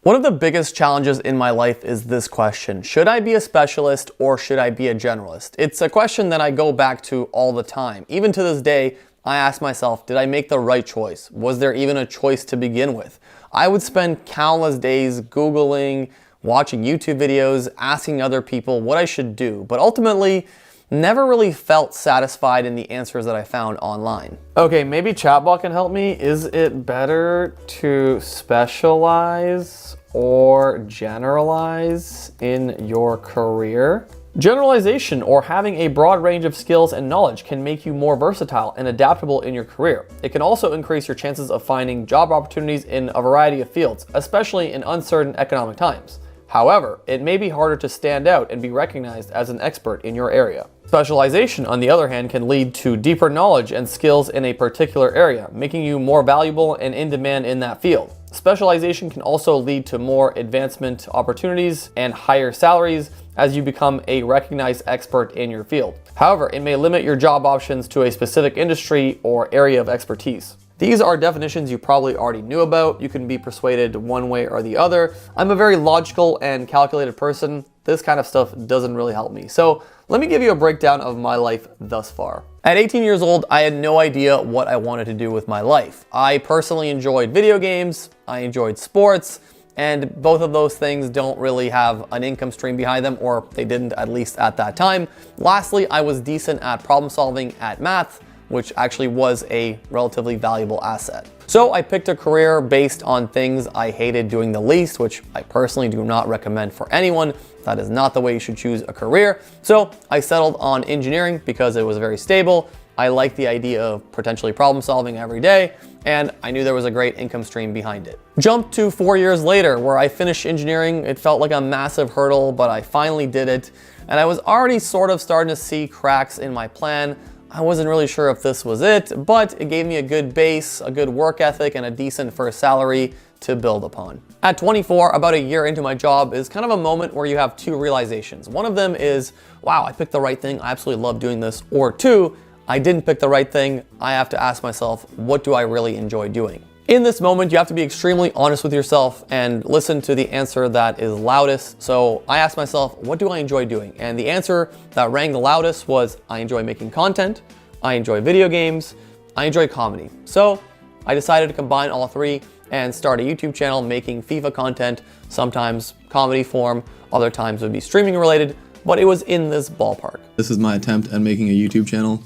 One of the biggest challenges in my life is this question: should I be a specialist or should I be a generalist? It's a question that I go back to all the time. Even to this day, I ask myself, did I make the right choice? Was there even a choice to begin with? I would spend countless days Googling, watching YouTube videos, asking other people what I should do, but ultimately, never really felt satisfied in the answers that I found online. Okay, maybe chatbot can help me. Is it better to specialize or generalize in your career? Generalization, or having a broad range of skills and knowledge, can make you more versatile and adaptable in your career. It can also increase your chances of finding job opportunities in a variety of fields, especially in uncertain economic times. However, it may be harder to stand out and be recognized as an expert in your area. Specialization, on the other hand, can lead to deeper knowledge and skills in a particular area, making you more valuable and in demand in that field. Specialization can also lead to more advancement opportunities and higher salaries as you become a recognized expert in your field. However, it may limit your job options to a specific industry or area of expertise. These are definitions you probably already knew about. You can be persuaded one way or the other. I'm a very logical and calculated person. This kind of stuff doesn't really help me. So let me give you a breakdown of my life thus far. At 18 years old, I had no idea what I wanted to do with my life. I personally enjoyed video games, I enjoyed sports, and both of those things don't really have an income stream behind them, or they didn't, at least at that time. Lastly, I was decent at problem solving, at math, which actually was a relatively valuable asset. So I picked a career based on things I hated doing the least, which I personally do not recommend for anyone. That is not the way you should choose a career. So I settled on engineering because it was very stable. I liked the idea of potentially problem solving every day, and I knew there was a great income stream behind it. Jump to 4 years later, where I finished engineering. It felt like a massive hurdle, but I finally did it. And I was already sort of starting to see cracks in my plan. I wasn't really sure if this was it, but it gave me a good base, a good work ethic, and a decent first salary to build upon. At 24, about a year into my job, is kind of a moment where you have two realizations. One of them is, wow, I picked the right thing, I absolutely love doing this. Or two, I didn't pick the right thing. I have to ask myself, what do I really enjoy doing? In this moment, you have to be extremely honest with yourself and listen to the answer that is loudest. So I asked myself, what do I enjoy doing? And the answer that rang the loudest was, I enjoy making content, I enjoy video games, I enjoy comedy. So I decided to combine all three and start a YouTube channel making FIFA content, sometimes comedy form, other times it would be streaming related, but it was in this ballpark. This is my attempt at making a YouTube channel.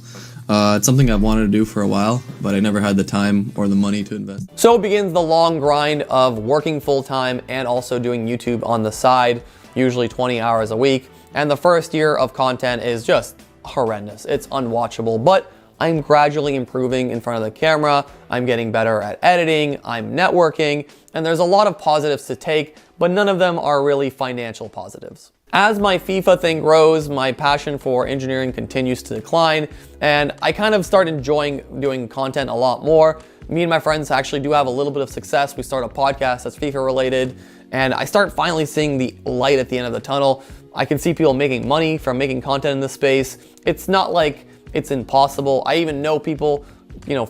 It's something I've wanted to do for a while, but I never had the time or the money to invest. So begins the long grind of working full-time and also doing YouTube on the side, usually 20 hours a week. And the first year of content is just horrendous. It's unwatchable, but I'm gradually improving in front of the camera. I'm getting better at editing, I'm networking, and there's a lot of positives to take, but none of them are really financial positives. As my FIFA thing grows, my passion for engineering continues to decline, and I kind of start enjoying doing content a lot more. Me and my friends actually do have a little bit of success. We start a podcast that's FIFA related, and I start finally seeing the light at the end of the tunnel. I can see people making money from making content in this space. It's not like it's impossible. I even know people,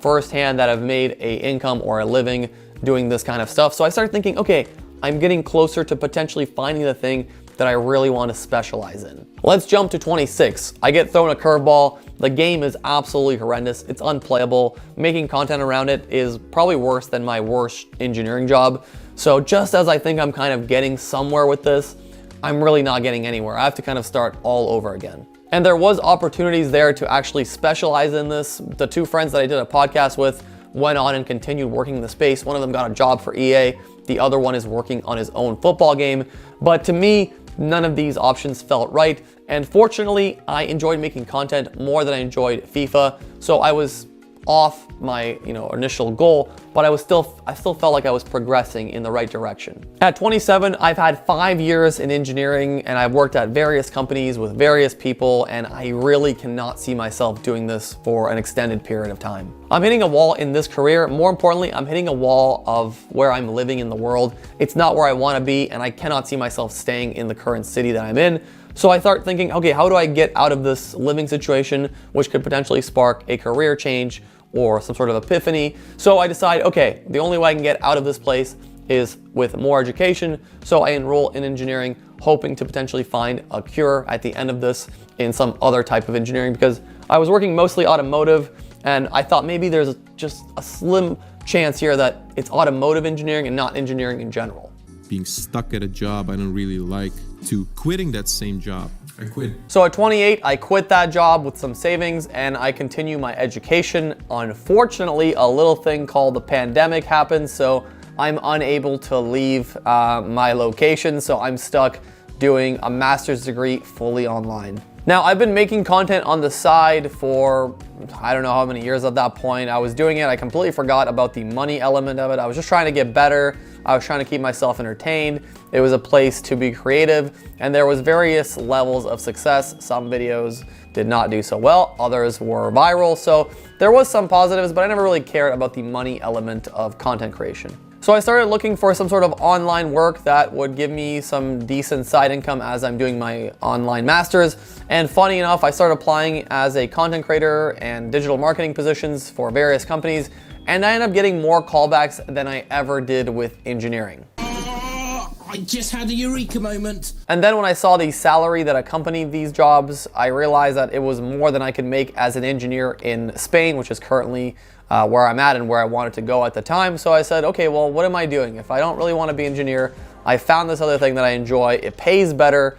firsthand that have made an income or a living doing this kind of stuff. So I started thinking, okay, I'm getting closer to potentially finding the thing that I really want to specialize in. Let's jump to 26. I get thrown a curveball. The game is absolutely horrendous. It's unplayable. Making content around it is probably worse than my worst engineering job. So just as I think I'm kind of getting somewhere with this, I'm really not getting anywhere. I have to kind of start all over again. And there was opportunities there to actually specialize in this. The two friends that I did a podcast with went on and continued working in the space. One of them got a job for EA. The other one is working on his own football game. But to me, none of these options felt right. And fortunately, I enjoyed making content more than I enjoyed FIFA. So I was off my initial goal, but I still felt like I was progressing in the right direction. At 27, I've had 5 years in engineering, and I've worked at various companies with various people, and I really cannot see myself doing this for an extended period of time. I'm hitting a wall in this career. More importantly, I'm hitting a wall of where I'm living in the world. It's not where I want to be, and I cannot see myself staying in the current city that I'm in. So I start thinking, okay, how do I get out of this living situation, which could potentially spark a career change or some sort of epiphany? So I decide, okay, the only way I can get out of this place is with more education. So I enroll in engineering, hoping to potentially find a cure at the end of this in some other type of engineering, because I was working mostly automotive and I thought maybe there's just a slim chance here that it's automotive engineering and not engineering in general. Being stuck at a job I don't really like, to quitting that same job. I quit. So at 28, I quit that job with some savings and I continue my education. Unfortunately, a little thing called the pandemic happened, so I'm unable to leave my location, so I'm stuck doing a master's degree fully online. Now, I've been making content on the side for, I don't know how many years at that point. I was doing it, I completely forgot about the money element of it. I was just trying to get better. I was trying to keep myself entertained. It was a place to be creative, and there was various levels of success. Some videos did not do so well, others were viral. So there was some positives, but I never really cared about the money element of content creation. So I started looking for some sort of online work that would give me some decent side income as I'm doing my online masters. And funny enough, I started applying as a content creator and digital marketing positions for various companies, and I ended up getting more callbacks than I ever did with engineering. I just had a eureka moment. And then when I saw the salary that accompanied these jobs, I realized that it was more than I could make as an engineer in Spain, which is currently where I'm at and where I wanted to go at the time. So I said, okay, well, what am I doing? If I don't really want to be an engineer, I found this other thing that I enjoy. It pays better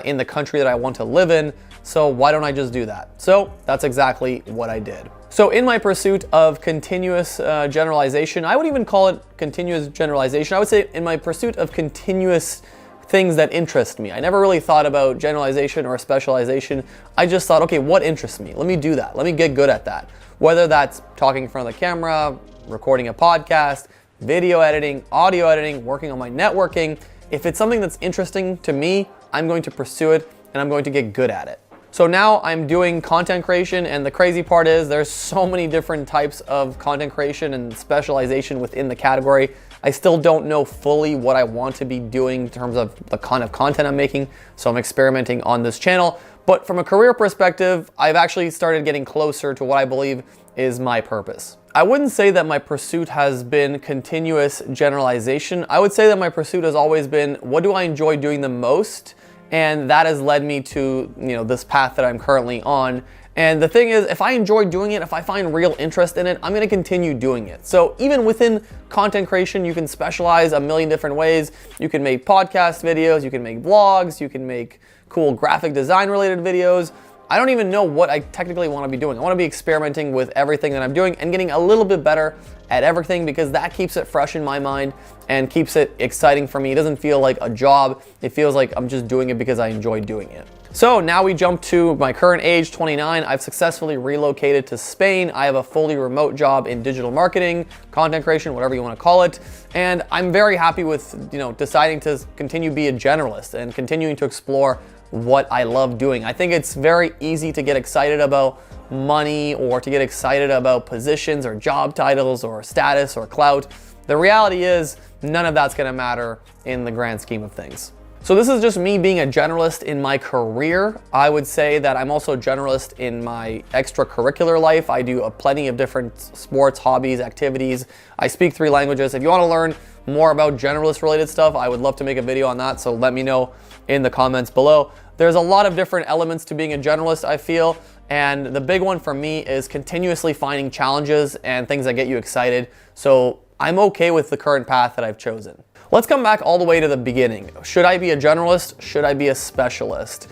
in the country that I want to live in. So why don't I just do that? So that's exactly what I did. So in my pursuit of continuous generalization, I would even call it continuous generalization. I would say in my pursuit of continuous things that interest me. I never really thought about generalization or specialization. I just thought, okay, what interests me? Let me do that. Let me get good at that. Whether that's talking in front of the camera, recording a podcast, video editing, audio editing, working on my networking. If it's something that's interesting to me, I'm going to pursue it and I'm going to get good at it. So now I'm doing content creation, and the crazy part is there's so many different types of content creation and specialization within the category. I still don't know fully what I want to be doing in terms of the kind of content I'm making, so I'm experimenting on this channel. But from a career perspective, I've actually started getting closer to what I believe is my purpose. I wouldn't say that my pursuit has been continuous generalization. I would say that my pursuit has always been, what do I enjoy doing the most? And that has led me to, this path that I'm currently on. And the thing is, if I enjoy doing it, if I find real interest in it, I'm gonna continue doing it. So even within content creation, you can specialize a million different ways. You can make podcast videos, you can make vlogs, you can make cool graphic design related videos. I don't even know what I technically want to be doing. I want to be experimenting with everything that I'm doing and getting a little bit better at everything, because that keeps it fresh in my mind and keeps it exciting for me. It doesn't feel like a job. It feels like I'm just doing it because I enjoy doing it. So now we jump to my current age, 29. I've successfully relocated to Spain. I have a fully remote job in digital marketing, content creation, whatever you want to call it. And I'm very happy with, deciding to continue be a generalist and continuing to explore what I love doing. I think it's very easy to get excited about money or to get excited about positions or job titles or status or clout. The reality is none of that's going to matter in the grand scheme of things. So this is just me being a generalist in my career. I would say that I'm also a generalist in my extracurricular life. I do plenty of different sports, hobbies, activities. I speak 3 languages. If you want to learn more about generalist related stuff, I would love to make a video on that. So let me know in the comments below. There's a lot of different elements to being a generalist, I feel. And the big one for me is continuously finding challenges and things that get you excited. So I'm okay with the current path that I've chosen. Let's come back all the way to the beginning. Should I be a generalist? Should I be a specialist?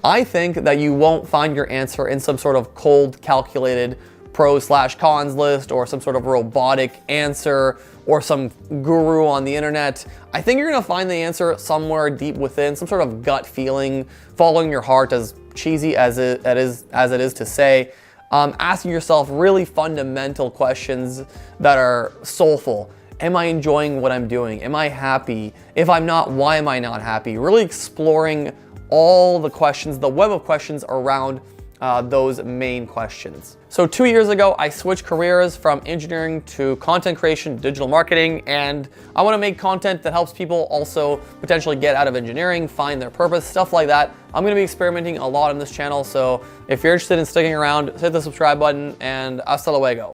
I think that you won't find your answer in some sort of cold, calculated pros/cons list or some sort of robotic answer or some guru on the internet. I think you're gonna find the answer somewhere deep within, some sort of gut feeling, following your heart, as cheesy as it is to say. Asking yourself really fundamental questions that are soulful. Am I enjoying what I'm doing? Am I happy? If I'm not, why am I not happy? Really exploring all the questions, the web of questions around those main questions. So 2 years ago, I switched careers from engineering to content creation, digital marketing, and I want to make content that helps people also potentially get out of engineering, find their purpose, stuff like that. I'm going to be experimenting a lot on this channel, so if you're interested in sticking around, hit the subscribe button, and hasta luego.